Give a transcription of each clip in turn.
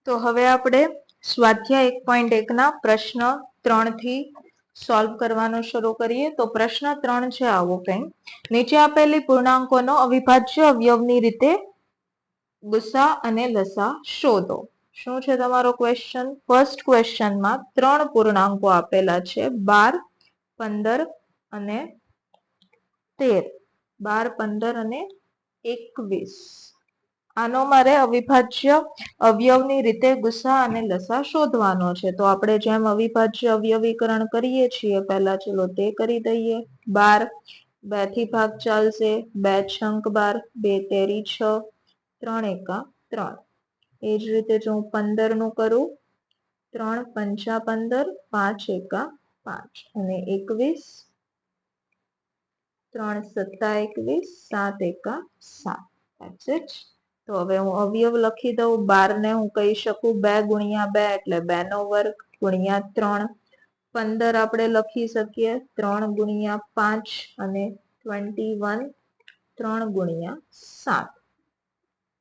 તો હવે આપણે સ્વાધ્યાય 1.1 ના પ્રશ્ન 3 થી સોલ્વ કરવાનો શરૂ કરીએ. તો પ્રશ્ન 3 છે આવો કંઈ: નીચે આપેલી પૂર્ણાંકોનો અવિભાજ્ય અવયવની રીતે ગુસા અને લસા શોધો. શું છે તમારો ક્વેશ્ચન? ફર્સ્ટ ક્વેશ્ચનમાં 3 પૂર્ણાંકો આપેલા છે, 12, 15 અને 13. 12, 15 અને 21. આનો મારે અવિભાજ્ય અવયવની રીતે ગુસા અને લસા શોધવાનો છે. તો આપણે જેમ અવિભાજ્ય અવયવીકરણ કરીએ છીએ પહેલા, ચલો તે કરી દઈએ. 12 2 થી ભાગ ચાલશે, 2 છંક 12, 2 તેરી 6, 3 એકા 3. એ જ રીતે જો હું 15 નું કરું, 3 પંચા 15, 5 એકા 5 અને 21, 3 સત્તા 21, 7 એકા 7. That's it. તો હવે હું અવયવ લખી દઉં. 12 ને હું કહી શકું 2 ગુણ્યા 2 એટલે 2 નો વર્ગ ગુણ્યા 3. 15 આપણે લખી શકીએ 3 ગુણ્યા 5 અને 21 3 ગુણ્યા 7.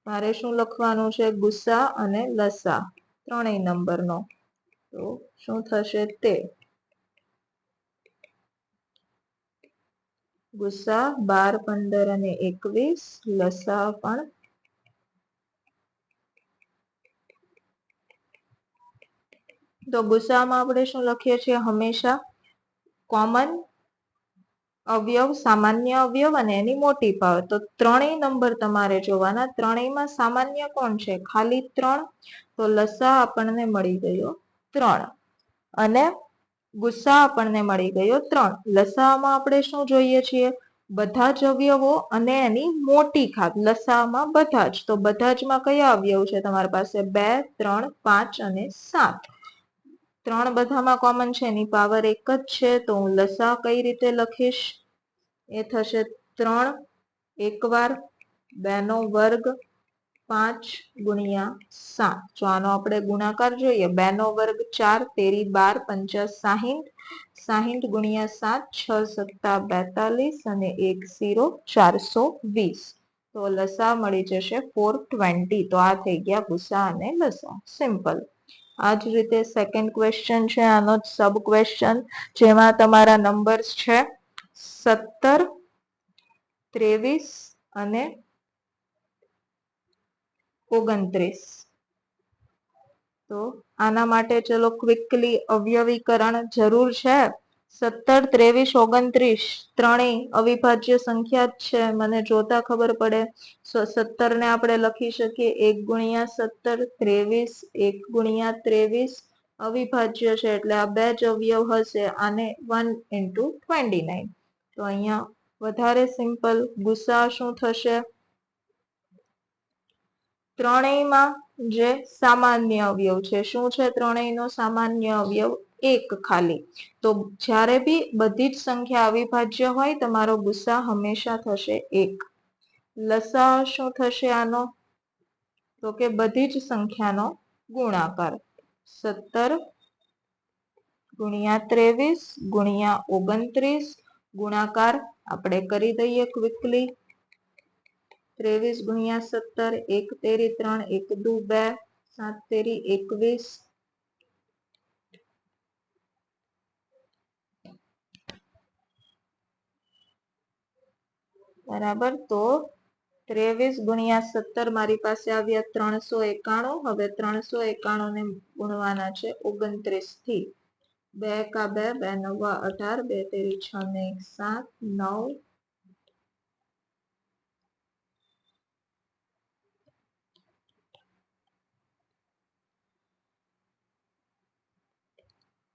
મારે શું લખવાનું છે? ગુસા અને લસા ત્રણેય નંબરનો. તો શું થશે? તે ગુસા 12, 15 અને 21, લસા પણ તો ગુસામાં આપણે શું લખીએ છીએ? હંમેશા કોમન અવયવ, સામાન્ય અવયવ અને એની મોટી પાવર. તો ત્રણેય નંબર તમારે જોવાના. ત્રણેયમાં સામાન્ય કોણ છે? ખાલી 3. તો લસા આપણને મળી ગયો 3 અને ગુસા આપણને મળી ગયો 3. લસામાં આપણે શું જોઈએ છીએ? બધા જ અવયવો અને એની મોટી ઘાત. લસામાં બધા જ. તો બધા જ માં કયા અવયવ છે તમારી પાસે? 2, 3, 5 અને 7. 3 બધામાં કોમન છે, એની પાવર 1 જ છે. તો હું લસા કઈ રીતે લખીશ? એ થશે 3 એક વાર, 2 નો વર્ગ, 5 ગુણ્યા 7. જો આનો આપણે ગુણાકાર જોઈએ, 2 નો વર્ગ 4, તેરી 12, પંચા 60, 60 ગુણ્યા 7, 6 સત્તા 42 અને 1 0, 420. તો લસા મળી જશે 420. તો આ થઈ ગયા ગુસા અને લસા. સિમ્પલ. આ જ રીતે સેકન્ડ ક્વેશ્ચન છે, આનો જ સબ ક્વેશ્ચન, જેમાં તમારા નંબર્સ છે 17, 23 અને 29. તો આના માટે ચલો ક્વિકલી અવયવીકરણ જરૂર છે. 17, 23, 29 ત્રણેય અવિભાજ્ય સંખ્યા જ છે. મને જોતા ખબર પડે. 17 ને આપણે લખી શકીએ 1 ગુણ્યા 17, 23 1 ગુણ્યા 23 અવિભાજ્ય છે એટલે આ બે જ અવયવ હશે. આને 1 into 29. તો અહીંયા વધારે સિમ્પલ. ગુસા શું થશે? ત્રણેયમાં જે સામાન્ય અવયવ છે, શું છે ત્રણેયનો સામાન્ય અવયવ? 1 ખાલી. તો જ્યારે બી બધી જ સંખ્યા અવિભાજ્ય હોય, તમારો ગુસા હંમેશા થશે 1. લસા શું થશે આનો? તો કે બધી જ સંખ્યાનો ગુણાકાર. 17 ગુણ્યા 23 ગુણ્યા 29 ગુણાકાર આપણે કરી દઈએ ક્વિકલી. 23 ગુણ્યા 17, 1 તેરી 3, 1 દુ 2, 7 તેરી 21. બરાબર. તો 23 ગુણ્યા 17 મારી પાસે આવ્યા 391. હવે 391 ને ગુણવાના છે 29 થી. 2 એકા 2, 2 નવા 18, 2 તેરી 6 ને 1 7, 9.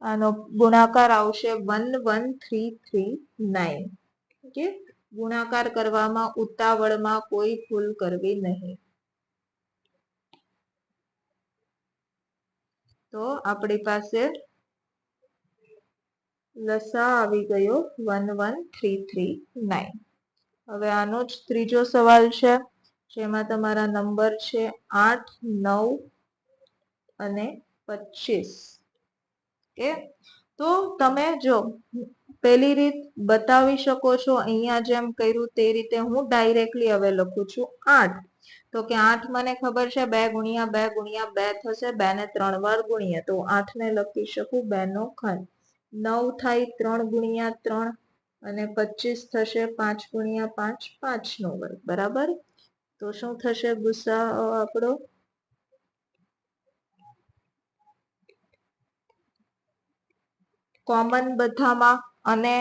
આનો ગુણાકાર આવશે 11339. ઓકે. ગુણાકાર કરવામાં ઉતાવળમાં કોઈ ભૂલ કરવી નહીં. તો આપણી પાસે લસા આવી ગયો 11339. હવે આનો જ ત્રીજો સવાલ છે, જેમાં તમારા નંબર છે 8, 9 અને 25. કે તો તમે જો પેલી રીત બતાવી શકો છો, અહીંયા જેમ કર્યું તે રીતે હું ડાયરેક્ટલી હવે લખું છું 8. તો કે 8 મને ખબર છે 2 ગુણ્યા 2 ગુણ્યા 2 થશે, 2 ને 3 વાર ગુણીએ તો 8 ને લખી શકું 2 નો ઘન. 9 થાય 3 ગુણ્યા 3 અને 25 થશે 5 ગુણ્યા 5, 5 નો વર્ગ. બરાબર. તો શું થશે ગુસા આપણો? કોમન બધામાં. અને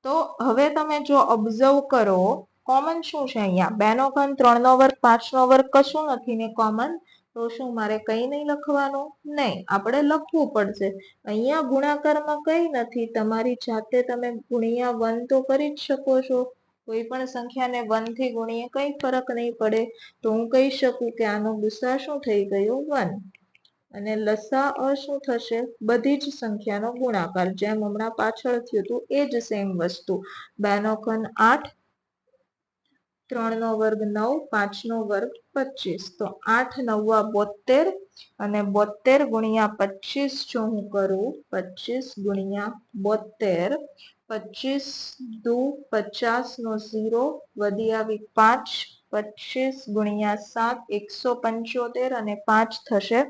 તો હવે તમે જો ઓબ્ઝર્વ કરો, કોમન શું છે અહીંયા? 2 નો ઘન, 3 નો વર્ગ, 5 નો વર્ગ કશું નથી ને કોમન. તો શું મારે કઈ નહીં લખવાનું? નહીં, આપણે લખવું પડશે. અહીંયા ગુણાકારમાં કઈ નથી, તમારી જાતે તમે ગુણ્યા 1 તો કરી જ શકો છો. કોઈ પણ સંખ્યાને 1 થી ગુણીએ કઈ ફરક નહીં પડે. તો હું કહી શકું કે આનો ગુસા શું થઈ ગયો? 1. અને લસા શું થશે? બધી જ સંખ્યાનો ગુણાકાર, જેમ હમણાં પાછળ થયું હતું એ જ સેમ વસ્તુ. 2 નો ઘન 8, 3 નો વર્ગ 9, 5 નો વર્ગ 25. તો 8 9 72 અને 72 ગુણ્યા 25 જો હું કરું, 25 ગુણ્યા 72, 25 દુ 50 નો 0 વધી આવી 5, 25 ગુણ્યા 7 175 અને 5 થશે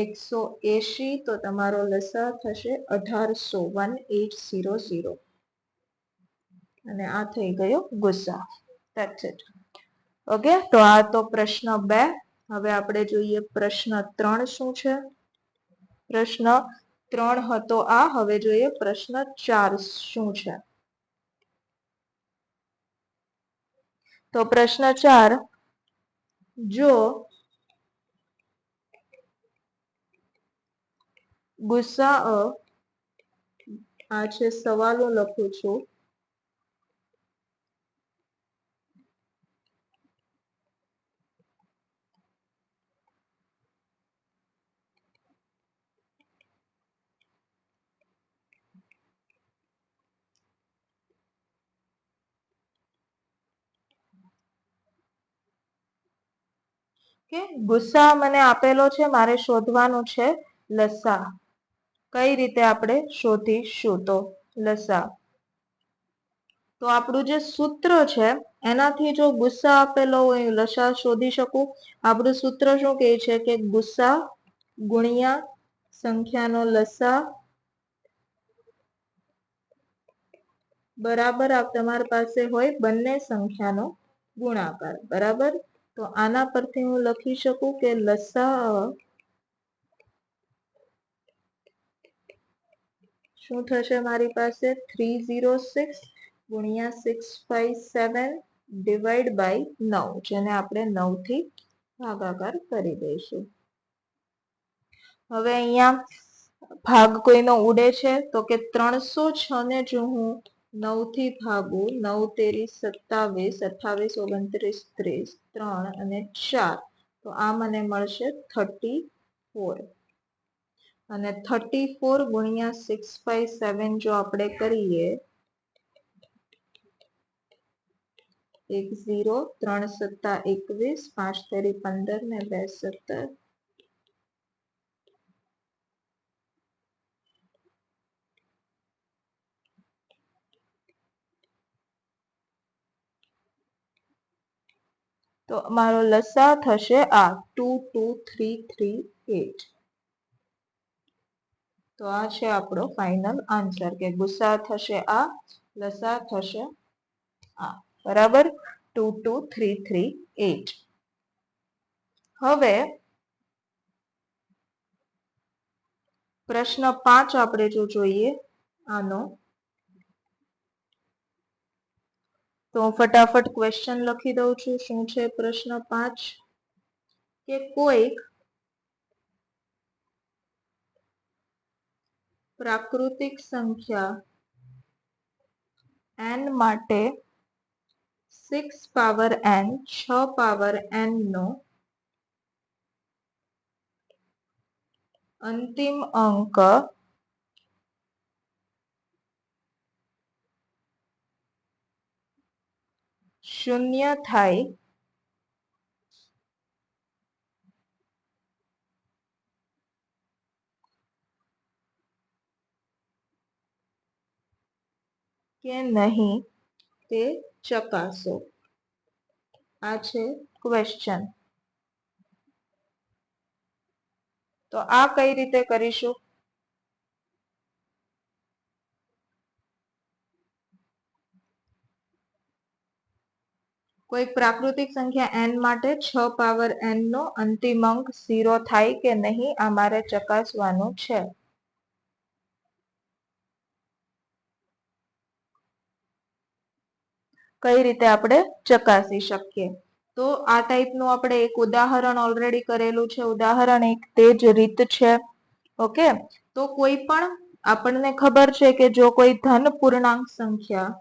180. તો તમારો લસા થશે 1800. અને આ થઈ ગયો ગુસા. That's it. ઓકે, તો આ તો પ્રશ્ન 2. હવે આપણે જોઈએ પ્રશ્ન 3 શું છે. પ્રશ્ન 3 હતો આ. હવે જોઈએ પ્રશ્ન 4 શું છે. તો પ્રશ્ન 4, જો ગુસા આ છે સવાલો લખું છું. કે ગુસા મને આપેલો છે, મારે શોધવાનું છે લસા. કઈ રીતે આપણે શોધીશું? તો લસા, તો આપણું જે સૂત્ર છે એનાથી જો ગુસા આપેલો હોય લસા શોધી શકું. આપણું સૂત્ર શું કહે છે કે ગુસા ગુણ્યા સંખ્યાનો લસા બરાબર તમારી પાસે હોય બંને સંખ્યાનો ગુણાકાર. બરાબર. તો આના પરથી હું લખી શકું કે લસા શું થશે મારી પાસે? 306 ગુણ્યા 657 ડિવાઈડ બાય 9, જેને આપણે 9 થી ભાગાકાર કરી દઈશું. હવે અહીંયા ભાગ કોઈનો ઉડે છે તો કે 306 ને જો હું 9 થી ભાગું, 9 તેરી 27, 28 29 30, 3 અને 4, તો આ મને મળશે 34. અને 34 ગુણ્યા 657 જો આપણે કરીએ, 1 0, 3 સત્તા 21, 5 તેરી 15 ને 2 17. તો મારો લસા થશે આ 22338. તો આ છે આપણો ફાઇનલ આન્સર કે ગુસા થશે આ, લસા થશે આ. બરાબર. 22338. હવે પ્રશ્ન 5 આપણે જો જોઈએ આનો, તો હું ફટાફટ ક્વેશ્ચન લખી દઉં છું. શું છે પ્રશ્ન 5? કે કોઈક પ્રાકૃતિક સંખ્યા n માટે 6 પાવર n, 6 પાવર n નો અંતિમ અંક શૂન્ય થાય કે નહીં તે ચકાસો. આ છે ક્વેશ્ચન. તો આ કઈ રીતે કરીશું? કોઈ પ્રાકૃતિક સંખ્યા n માટે 6 પાવર n નો અંતિમ અંક 0 થાય કે નહીં આ મારે ચકાસવાનું છે. કઈ રીતે આપણે ચકાસી શકીએ? તો આ ટાઈપનું આપણે એક ઉદાહરણ ઓલરેડી કરેલું છે. ઉદાહરણ એક તે જ રીત છે. ઓકે, તો કોઈ પણ આપણને ખબર છે કે જો કોઈ ધન પૂર્ણાંક સંખ્યા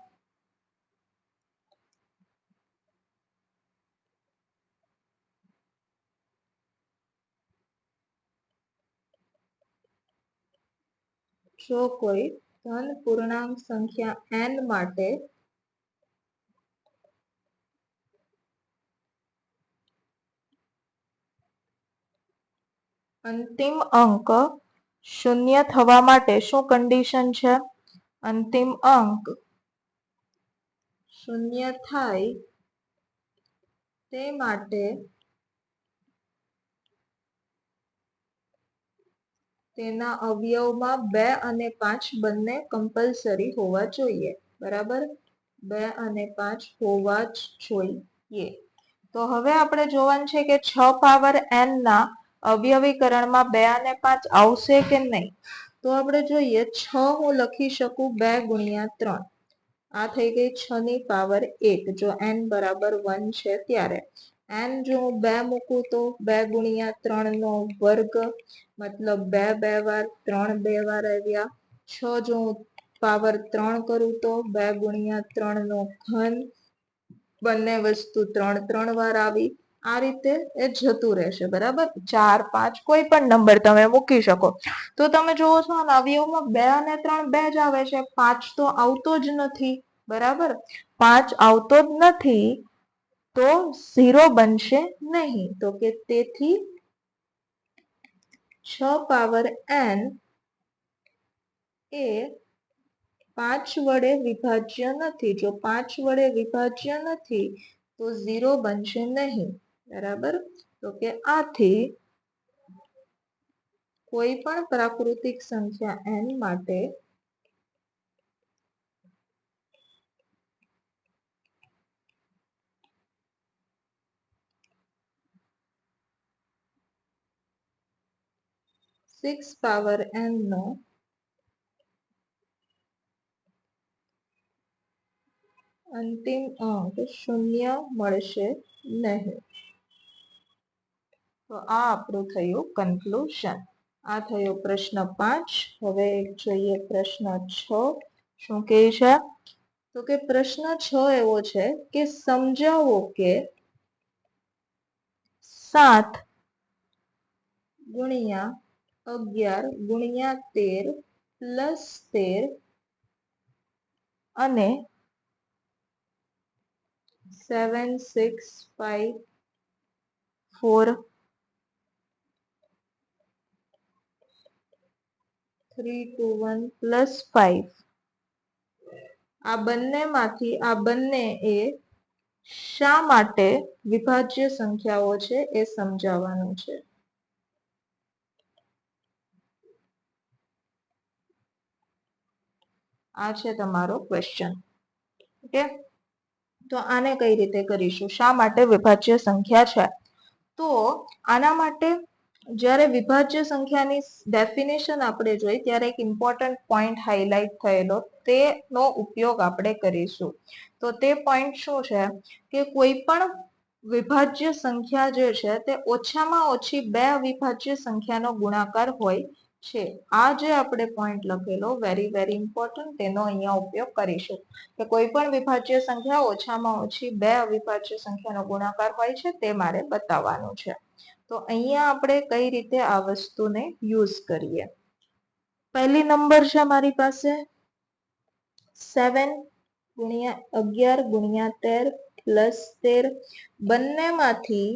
n માટે અંતિમ અંક 0 થવા માટે શું કન્ડિશન છે? અંતિમ અંક 0 થાય તે માટે તેના અવયવમાં 2 અને 5 બંને કમ્પલસરી હોવા જોઈએ. બરાબર, 2 અને 5 હોવા જ જોઈએ. તો હવે આપણે જોવાનું છે કે 6 પાવર n ના અવયવીકરણમાં 2 અને 5 આવશે કે નહીં. તો આપણે જોઈએ 6 હું લખી શકું 2 ગુણ્યા 3. આ થઈ ગઈ 6 ની પાવર 1 જો n બરાબર 1 છે ત્યારે. n જો હું 2 મૂકું તો 2 ગુણ્યા 3 નો વર્ગ મતલબ 2 2 વાર 3 2 વાર આવ્યા. 6 જો હું પાવર 3 કરું તો 2 ગુણ્યા 3 નો ઘન, બંને વસ્તુ 3 3 વાર આવી. આ રીતે એ જતું રહેશે. બરાબર, 4 5 કોઈ પણ નંબર તમે મૂકી શકો. તો તમે જોવો છો આ અવયવમાં 2 અને 3 બે જ આવે છે, 5 તો આવતો જ નથી. બરાબર, 5 આવતો જ નથી તો 0 બનશે નહીં. તો કે તેથી 6 પાવર n એ 5 વડે વિભાજ્ય નથી. જો 5 વડે વિભાજ્ય નથી તો 0 બનશે નહીં. બરાબર, તો કે આથી કોઈ પણ પ્રાકૃતિક સંખ્યા n માટે સિક્સ પાવર n નો અંતિમ અંક 0 મળશે નહીં. તો આ આપણું થયું કન્ક્લુઝન. આ થયો પ્રશ્ન 5. હવે જોઈએ પ્રશ્ન 6 શું કહે છે? તો કે પ્રશ્ન 6 એવો છે કે સમજાવો કે 7 ગુણ્યા 11 ગુણ્યા 13 પ્લસ 13 અને 7 6 5 4 3 2 1 પ્લસ 5 આ બંનેમાંથી આ બંને એ શા માટે વિભાજ્ય સંખ્યાઓ છે એ સમજાવવાનું છે. આ છે તમારો ક્વેશ્ચન. ઓકે, તો આને કઈ રીતે કરીશું? શા માટે વિભાજ્ય સંખ્યા છે? તો આના માટે જ્યારે વિભાજ્ય સંખ્યાની ડેફિનેશન આપણે જોઈ ત્યારે એક ઇમ્પોર્ટન્ટ પોઈન્ટ હાઇલાઇટ થયેલો, તેનો ઉપયોગ આપણે કરીશું. તો તે પોઈન્ટ શું છે કે કોઈ પણ વિભાજ્ય સંખ્યા જે છે તે ઓછામાં ઓછી 2 અવિભાજ્ય સંખ્યાનો ગુણાકાર હોય છે. આ જે આપણે પોઈન્ટ લખેલો વેરી વેરી ઇમ્પોર્ટન્ટ, તેનો અહીંયા ઉપયોગ કરીશું કે કોઈ પણ વિભાજ્ય સંખ્યા ઓછામાં ઓછી 2 અવિભાજ્ય સંખ્યાનો ગુણાકાર હોય છે તે મારે બતાવવાનું છે. તો અહીંયા આપણે કઈ રીતે આ વસ્તુને યુઝ કરીએ. પહેલી નંબર છે મારી પાસે 7 ગુણ્યા 11 ગુણ્યા 13 પ્લસ 13. બંનેમાંથી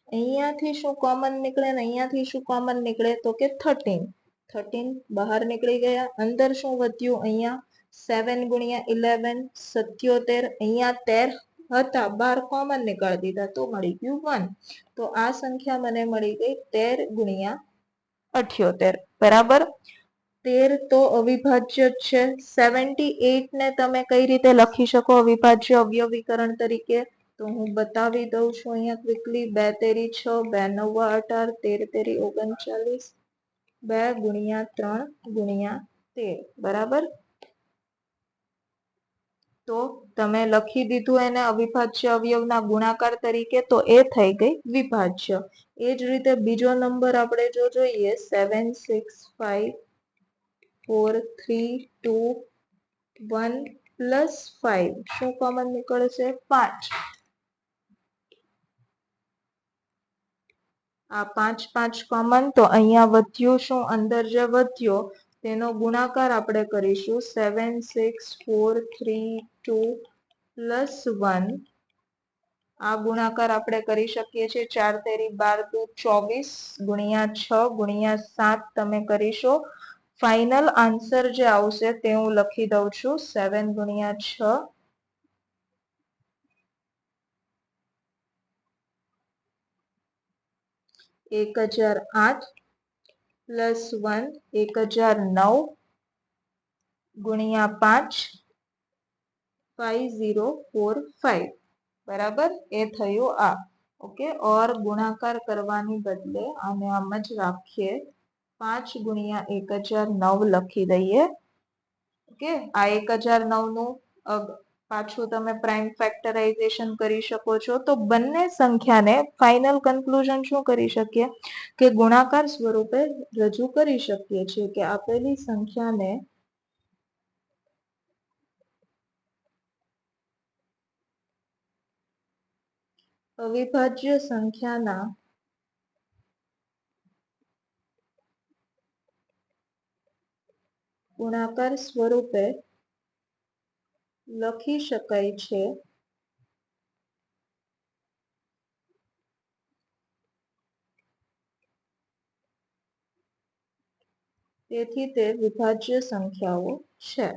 અહીંયાથી શું કોમન નીકળે ને અહીંયાથી શું કોમન નીકળે? તો કે 13 13 બહાર નીકળી ગયા. અંદર શું વધ્યું? અહીંયા 7 ગુણ્યા 11 77. અહીંયા 13 હતા, 12 કોમન નીકાળી દીધા તો મળી ગયું 1. તો આ સંખ્યા મને મળી ગઈ 13 ગુણ્યા 78 બરાબર. 13 તો અવિભાજ્ય જ છે. 78 ને તમે કઈ રીતે લખી શકો અવિભાજ્ય અવયવીકરણ તરીકે? તો હું બતાવી દઉં છું અહીંયા ક્વિકલી. 2 તેરી 6, 2 નવા 18, 13 તેરી 39, 2 ગુણ્યા 3 ગુણ્યા 13 બરાબર. તો તમે લખી દીધું એને અવિભાજ્ય અવયવના ગુણાકાર તરીકે, તો એ થઈ ગઈ વિભાજ્ય. એ જ રીતે બીજો નંબર આપણે જો જોઈએ 7 6 5 4 3 2 1 પ્લસ 5 શું કોમન નીકળશે? 5. આ 5 5 કોમન, તો અહીંયા વધ્યું શું? અંદર જે વધ્યો તેનો ગુણાકાર આપણે કરીશું 7 6 4 3 2 પ્લસ 1. આ ગુણાકાર આપણે કરી શકીએ છીએ 4 તેરી 12 દુ 24 ગુણ્યા 6 ગુણ્યા 7 તમે કરીશો. ફાઇનલ આન્સર જે આવશે તે હું લખી દઉં છું 7 ગુણ્યા 6 1008 પ્લસ 1 1009 ગુણ્યા 5 5045 બરાબર. એ થયું આ. ઓકે. ઓર ગુણાકાર કરવાની બદલે આને આમ જ રાખીએ, 5 ગુણ્યા 1009 લખી દઈએ. ઓકે. આ 1009 નું પાછું તમે પ્રાઇમ ફેક્ટરાઇઝેશન કરી શકો છો. તો બંને સંખ્યાને ફાઇનલ કન્ક્લુઝન શું કરી શકીએ કે ગુણાકાર સ્વરૂપે રજૂ કરી શકીએ છીએ કે આપેલી સંખ્યાને અવિભાજ્ય સંખ્યાના ગુણાકાર સ્વરૂપે લખી શકાય છે. તેથી તે વિભાજ્ય સંખ્યાઓ છે.